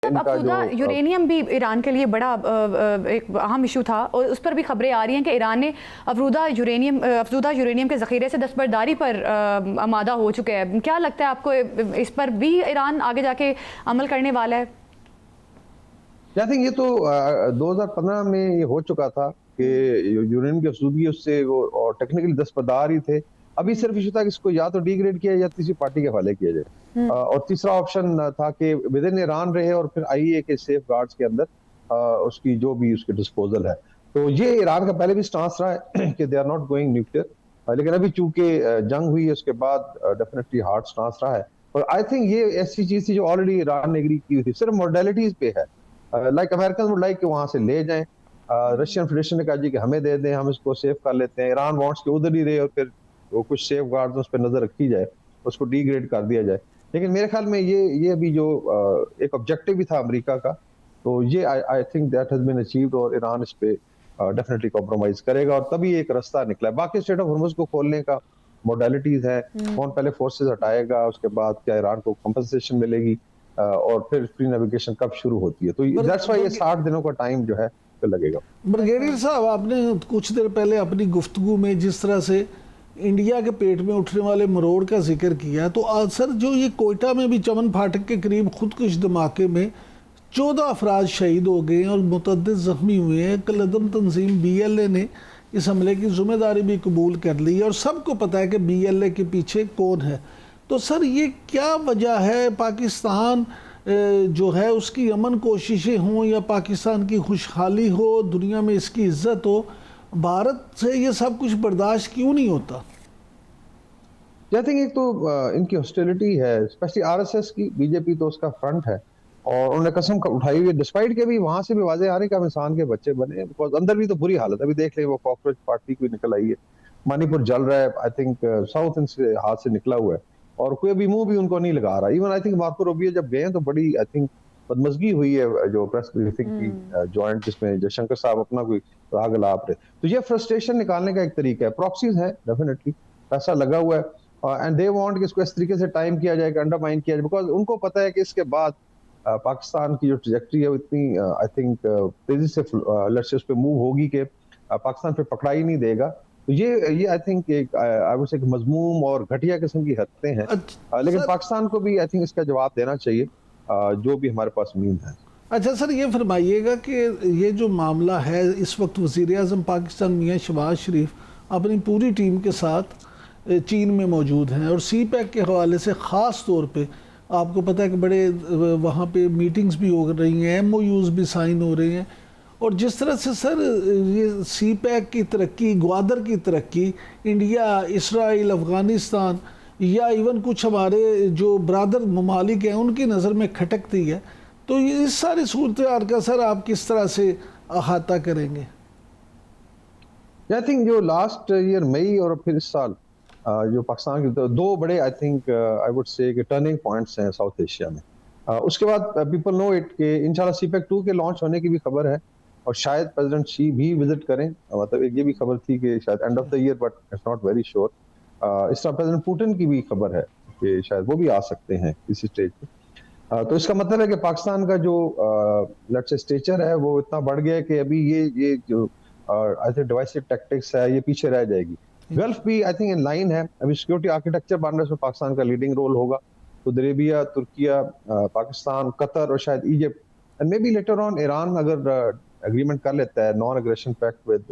अफजूदा uranium भी Iran के लिए बड़ा एक अहम इशू था और उस पर भी खबरें आ रही हैं कि ईरान ने अफजूदा यूरेनियम के ज़ख़ीरे से दस्तबरदारी पर आमादा हो चुके हैं। क्या लगता है आपको, इस पर भी ईरान आगे जाके अमल करने वाला है? आई थिंक ये तो 2015 में ये हो चुका था कि यूरेनियम की अफजूदगी उससे वो और टेक्निकली दस्तबरदार ही थे। अभी सिर्फ इशू था कि इसको या तो डिग्रेड किया या तीसरी पार्टी के हवाले किया जाए, और तीसरा ऑप्शन था कि विद इन ईरान रहे और फिर आईईए के सेफ गार्ड्स के अंदर उसकी जो भी उसके डिस्पोजल है। तो ये ईरान का पहले भी स्टांस रहा है कि they are not going nuclear, लेकिन अभी चूंकि जंग हुई है उसके बाद डेफिनेटली हार्ड स्टांस रहा है। और आई थिंक ये ऐसी चीज थी जो ऑलरेडी ईरान ने एग्री की हुई थी, सिर्फ मॉडलिटीज पे है। लाइक अमेरिकन वुड लाइक कि वहां से ले जाएं, रशियन फेडरेशन ने कहा जी कि हमें दे दें, हम इसको सेव कर लेते हैं। ईरान वांट्स के उधर ही रहे और फिर वो कुछ सेफ गार्ड उस पर नजर रखी जाए, उसको डिग्रेड कर दिया जाए। लेकिन मेरे ख्याल में ये अभी जो एक ऑब्जेक्टिव भी था अमेरिका का, तो ये I think that has been achieved और ईरान इस पे डेफिनेटली कॉम्प्रोमाइज करेगा और तभी एक रास्ता निकला है। बाकी स्टेट ऑफ हॉर्मुज को खोलने का मॉडलिटीज है, कौन पहले फोर्सेस हटाएगा, उसके बाद क्या ईरान को कंपनसेशन मिलेगी, और फिर फ्री नेविगेशन कब शुरू होती है। तो दैट्स व्हाई ये 60 दिनों का टाइम जो है तो लगेगा। ब्रिगेडियर साहब, आपने कुछ देर पहले अपनी गुफ्तगू में जिस तरह से इंडिया के पेट में उठने वाले मरोड़ का जिक्र किया, तो सर जो ये कोयटा में भी चमन फाटक के करीब खुदकुश धमाके में 14 अफराद शहीद हो गए और मुतअद्दिद जख्मी हुए हैं। कलदम तंजीम BLA ने इस हमले की जिम्मेदारी भी कबूल कर ली और सबको पता है कि BLA के पीछे कौन है। तो सर ये क्या वजह है, पाकिस्तान जो है उसकी अमन कोशिशें हों या पाकिस्तान की खुशहाली हो, दुनिया में इसकी इज्जत हो, भारत से ये सब कुछ बर्दाश्त क्यों नहीं होता? आई थिंक एक तो इनकी हॉस्टिलिटी है, स्पेशली RSS की। बीजेपी तो उसका फ्रंट है और उन्होंने कसम उठाई हुई है, डिस्पाइट के भी वहां से भी वाजे आ रहे कि हम इंसान के बच्चे बने, बिकॉज अंदर भी तो बुरी हालत है। अभी देख ले वो कॉकरोच पार्टी कोई निकल आई है, मणिपुर जल रहा है, आई थिंक साउथ इनसे हाथ से निकला हुआ है और कोई अभी मुंह भी उनको नहीं लगा रहा। Even I think Marco Rubio जब गए तो बड़ी आई थिंक बदमजगी हुई है जो प्रेस ब्रीफिंग की जॉइंट, जिसमें जयशंकर साहब अपना कोई राग अलाप रहे। तो ये फ्रस्ट्रेशन निकालने का एक तरीका है। प्रॉक्सीज है, डेफिनेटली पैसा लगा हुआ है एंड दे वांट कि इसको इस तरीके से टाइम किया जाए, अंडरमाइन किया जाए, बिकॉज उनको पता है कि इसके बाद पाकिस्तान की जो ट्रैजेक्टरी है वो इतनी आई थिंक तेजी से लेट्स उस पे मूव होगी कि पाकिस्तान पे पकड़ा ही नहीं देगा। तो ये आई थिंक एक आई वुड से एक मजमूम और घटिया किस्म की हरकतें हैं, लेकिन पाकिस्तान को भी आई थिंक इसका जवाब देना चाहिए जो भी हमारे पास मीन है। अच्छा सर, ये फरमाइएगा कि ये जो मामला है, इस वक्त वज़ीर-ए-आज़म पाकिस्तान मियां शहबाज शरीफ अपनी पूरी टीम के साथ चीन में मौजूद हैं और CPEC के हवाले से ख़ास तौर पे आपको पता है कि बड़े वहाँ पे मीटिंग्स भी हो रही हैं, MOUs भी साइन हो रहे हैं। और जिस तरह से सर ये CPEC की तरक्की, ग्वादर की तरक्की, इंडिया, इसराइल, अफ़गानिस्तान या इवन कुछ हमारे जो ब्रादर ममालिक हैं उनकी नज़र में खटकती है, तो ये इस सारी सूरत का सर आप किस तरह से अहाता करेंगे? आई थिंक जो लास्ट ईयर मई और फिर इस साल जो पाकिस्तान के दो बड़े I think I would say कि टर्निंग पॉइंट्स हैं साउथ एशिया में। उसके बाद पीपल नो इट कि इंशाल्लाह CPEC 2 के लॉन्च होने की भी खबर है और शायद प्रेसिडेंट शी भी विजिट करें। मतलब एक ये भी खबर थी कि शायद end of the year, but it's not very sure. इस तरह प्रेसिडेंट पुतिन की भी खबर है कि शायद वो भी आ सकते हैं इसी स्टेज पे। तो इसका मतलब है कि पाकिस्तान का जो लेट्स से स्टेचर है वो इतना बढ़ गया है कि अभी ये जो आई थिंक डिवाइसिव टैक्टिक्स है ये पीछे रह जाएगी। गल्फ भी आई थिंक इन लाइन है, अभी सिक्योरिटी आर्किटेक्चर बन रहा है, उसमें पाकिस्तान का लीडिंग रोल होगा। तो अरेबिया, तुर्किया, पाकिस्तान, कतर और शायद Egypt and may be later on Iran अगर एग्रीमेंट कर लेता है non aggression pact with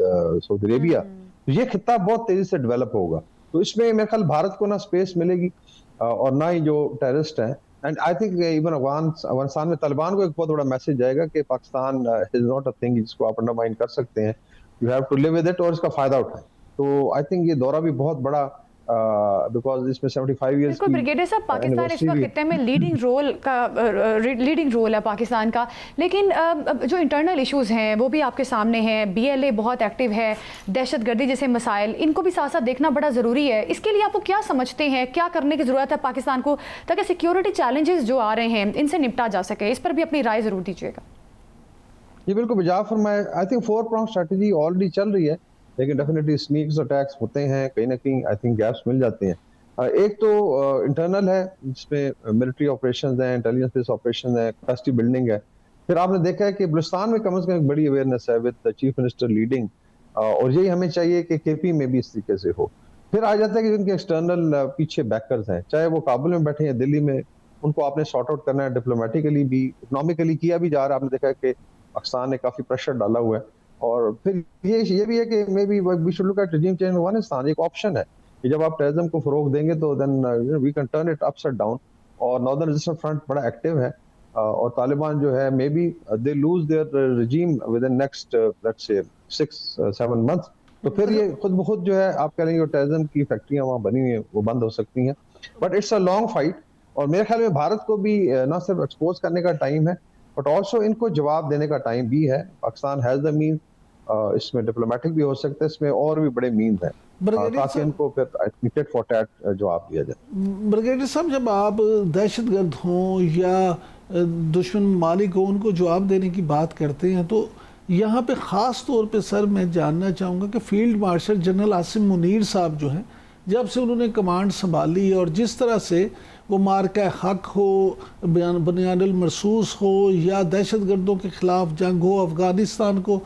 Saudi Arabia, तो ये खित्ता बहुत तेजी से डेवलप होगा। तो इसमें मेरे ख्याल भारत को ना स्पेस मिलेगी और ना ही जो टेररिस्ट हैं। And I think even Afghanistan में तालिबान को एक बहुत बड़ा मैसेज जाएगा कि Pakistan is not a thing जिसको आप अंडरमाइन कर सकते हैं, you have to live with it और इसका फायदा उठाएं। तो आई थिंक ये दौरा भी बहुत बड़ा बिकॉज इसमें 75 इयर्स की ब्रिगेडियर साहब, पाकिस्तान इस वक्त खित्ते में लीडिंग रोल है पाकिस्तान का, लेकिन जो इंटरनल इश्यूज हैं वो भी आपके सामने हैं। BLA बहुत एक्टिव है, दहशतगर्दी जैसे मसाइल, इनको भी साथ साथ देखना बड़ा ज़रूरी है। इसके लिए आपको क्या समझते हैं, क्या करने की ज़रूरत है पाकिस्तान को ताकि सिक्योरिटी चैलेंजेस जो आ रहे हैं इनसे निपटा जा सके? इस पर भी अपनी राय ज़रूर दीजिएगा। ये बिल्कुल बिजा फरमाया। I think 4 pronged strategy already चल रही है, लेकिन डेफिनेटली स्नीक्स अटैक्स होते हैं, कहीं ना कहीं आई थिंक गैप्स मिल जाते हैं। एक तो इंटरनल है, जिसमें मिलिट्री ऑपरेशंस हैं, इंटेलिजेंस बेस्ड ऑपरेशंस हैं, कैपेसिटी बिल्डिंग है। फिर आपने देखा है कि बलूचिस्तान में कम से कम एक बड़ी अवेयरनेस है विद चीफ मिनिस्टर लीडिंग, और यही हमें चाहिए कि केपी में भी इस तरीके से हो। फिर आ जाता है कि जिनके एक्सटर्नल पीछे बैकर्स हैं, चाहे वो काबुल में बैठे हैं, दिल्ली में, उनको आपने सॉर्ट आउट करना है, डिप्लोमेटिकली भी, इकोनॉमिकली किया भी जा रहा है। आपने देखा है कि पाकिस्तान ने काफी प्रेशर डाला हुआ है। और फिर ये भी है कि may be we should look at regime change in Afghanistan, एक ऑप्शन है कि जब आप टेररिज्म को फरोग देंगे तो then we can turn it upside down. और नॉर्दर्न रेजिस्टेंस फ्रंट बड़ा एक्टिव है, और तालिबान जो है may be they lose their regime within next let's say 6-7 months. तो फिर ये खुद ब खुद जो है आप कह लेंगे टेररिज्म की फैक्ट्रियां वहाँ बनी हुई हैं वो बंद हो सकती हैं। But it's a long fight, और मेरे ख्याल में भारत को भी ना सिर्फ एक्सपोज करने का टाइम है, बट ऑल्सो इनको जवाब देने का टाइम भी है। पाकिस्तान हैज द मीन, इसमें डिप्लोमेटिक भी हो सकता है, इसमें और भी बड़े मीन्स हैं, ताकि इनको फिर टिट फॉर टैट जवाब दिया जाए। ब्रिगेडियर साहब, जब आप दहशतगर्द हों या दुश्मन ममालिक हो उनको जवाब देने की बात करते हैं, तो यहाँ पे ख़ास तौर पे सर मैं जानना चाहूँगा कि field marshal general Asim Munir साहब जो हैं, जब से उन्होंने कमांड संभाली और जिस तरह से वो मार्का हक हो, बुनियादुल मरसूस हो या दहशतगर्दों के ख़िलाफ़ जंग हो, अफ़गानिस्तान को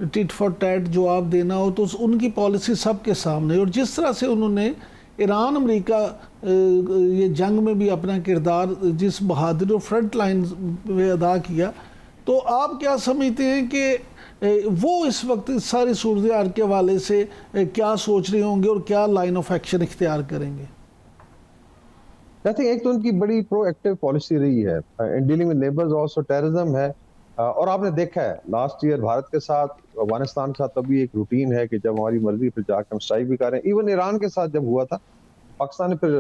टिट फॉर टैट जवाब देना हो, तो उनकी पॉलिसी सबके सामने, और जिस तरह से उन्होंने ईरान अमेरिका ये जंग में भी अपना किरदार जिस बहादुर और फ्रंट लाइन में अदा किया, तो आप क्या समझते हैं कि वो इस वक्त सारी सूरत हाल के हवाले से क्या सोच रहे होंगे और क्या लाइन ऑफ एक्शन इख्तियार करेंगे? आई थिंक एक तो उनकी बड़ी प्रोएक्टिव पॉलिसी रही है in dealing with neighbours, also terrorism है। और आपने देखा है लास्ट ईयर भारत के साथ, अफगानिस्तान के साथ अभी एक रूटीन है कि जब हमारी मर्जी फिर जाकर हम स्ट्राइक भी कर रहे हैं। इवन ईरान के साथ जब हुआ था, पाकिस्तान ने फिर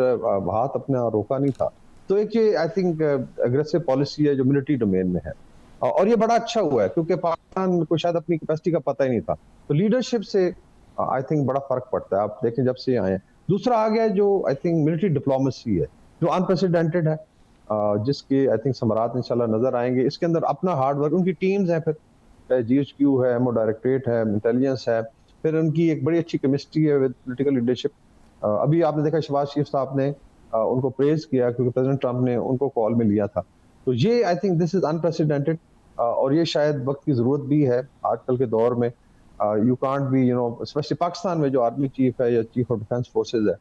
हाथ अपना रोका नहीं था। तो एक ये आई थिंक एग्रेसिव पॉलिसी है जो मिलिट्री डोमेन में है, और ये बड़ा अच्छा हुआ है क्योंकि पाकिस्तान को शायद अपनी कैपेसिटी का पता ही नहीं था। तो लीडरशिप से आई थिंक बड़ा फर्क पड़ता है, आप देखें जब से आए हैं। दूसरा आ गया जो आई थिंक मिलिट्री डिप्लोमेसी है, जो अनप्रेसिडेंटेड है, जिसके आई थिंक समरात इंशाल्लाह नजर आएंगे। इसके अंदर अपना हार्ड वर्क, उनकी टीम्स हैं, फिर GHQ है, एमओ डायरेक्टरेट है, इंटेलिजेंस है, फिर उनकी एक बड़ी अच्छी केमिस्ट्री है विद पॉलिटिकल लीडरशिप। अभी आपने देखा शहबाज शरीफ साहब ने उनको प्रेज किया क्योंकि प्रेसिडेंट ट्रंप ने उनको कॉल में लिया था। तो ये I think this is unprecedented, और ये शायद वक्त की जरूरत भी है आजकल के दौर में। You can't be specially Pakistan में जो आर्मी चीफ है या चीफ ऑफ डिफेंस फोर्सेज है,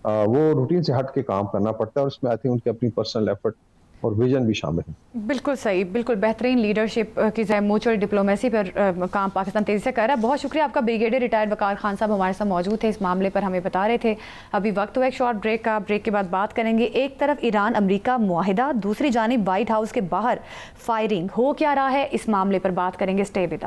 वो रूटीन से हट के काम करना पड़ता है, और उसमें आई थिंक उनकी अपनी पर्सनल एफर्ट और विजन भी शामिल है। बिल्कुल सही, बिल्कुल बेहतरीन लीडरशिप की जाए, म्यूचुअल डिप्लोमेसी पर काम पाकिस्तान तेज़ी से कर रहा है। बहुत शुक्रिया आपका। ब्रिगेडियर रिटायर्ड वकार खान साहब हमारे साथ मौजूद थे, इस मामले पर हमें बता रहे थे। अभी वक्त हुआ एक शॉर्ट ब्रेक का, ब्रेक के बाद बात करेंगे। एक तरफ ईरान अमरीका मुआहिदा, दूसरी जानिब वाइट हाउस के बाहर फायरिंग हो क्या रहा है, इस मामले पर बात करेंगे। Stay with us.